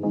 Are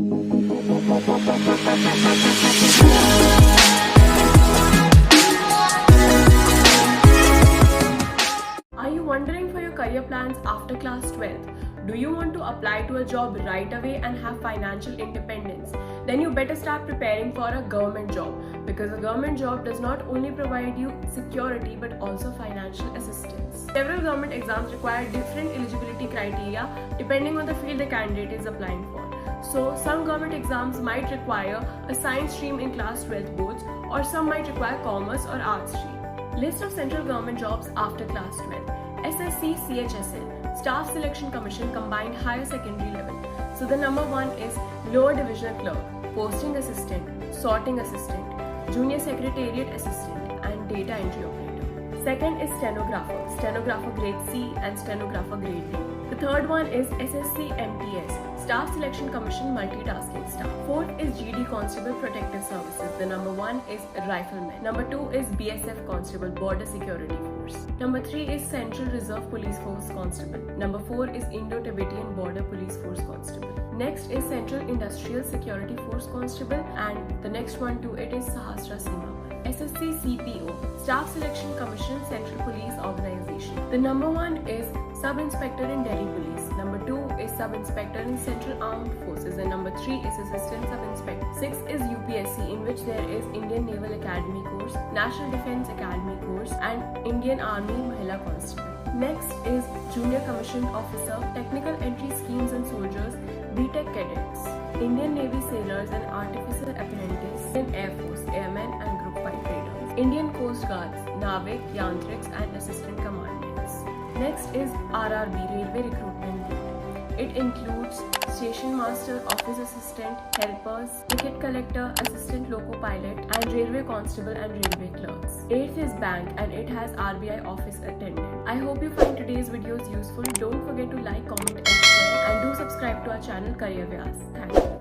you wondering for your career plans after class 12th? Do you want to apply to a job right away and have financial independence? Then you better start preparing for a government job, because a government job does not only provide you security but also financial assistance. Several government exams require different eligibility criteria depending on the field the candidate is applying for. So some government exams might require a science stream in class 12th boards, or some might require commerce or arts stream. List of central government jobs after class 12. SSC CHSL, Staff Selection Commission Combined Higher Secondary Level. So the number 1 is Lower Divisional Clerk, Posting Assistant, Sorting Assistant, Junior Secretariat Assistant and Data Entry Operator. Second is Stenographer, Stenographer Grade C and Stenographer Grade D. The third one is SSC MTS, Staff Selection Commission Multitasking Staff. Fourth is GD Constable Protective Services. The number 1 is Rifleman. Number 2 is BSF Constable Border Security Force. Number 3 is Central Reserve Police Force Constable. Number 4 is Indo-Tibetan Border Police Force Constable. Next is Central Industrial Security Force Constable, and the next one to it is Sahasra Seema. SSC CPO, Staff Selection Commission Central Police Organization. The number 1 is Sub-Inspector in Delhi Police. Number 2 is Sub-Inspector in Central Armed Forces, and number 3 is Assistant Sub-Inspector. 6 is UPSC, in which there is Indian Naval Academy course, National Defence Academy course and Indian Army Mahila Constable. Next is Junior Commissioned Officer, Technical Entry Schemes and Soldiers, BTEC Cadets, Indian Navy Sailors and Artificer Apprentice, Indian Air Force, Airmen and Group 5 Traders, Indian Coast Guards, Navik, Yantriks and Assistant Commandants. Next is RRB, Railway Recruitment Board. It includes Station Master, Office Assistant, Helpers, Ticket Collector, Assistant Loco Pilot and Railway Constable and Railway Clerks. 8th is Bank, and it has RBI Office Attendant. I hope you find today's videos useful. Don't forget to like, comment and share, and do subscribe to our channel Career Vyas. Thank you.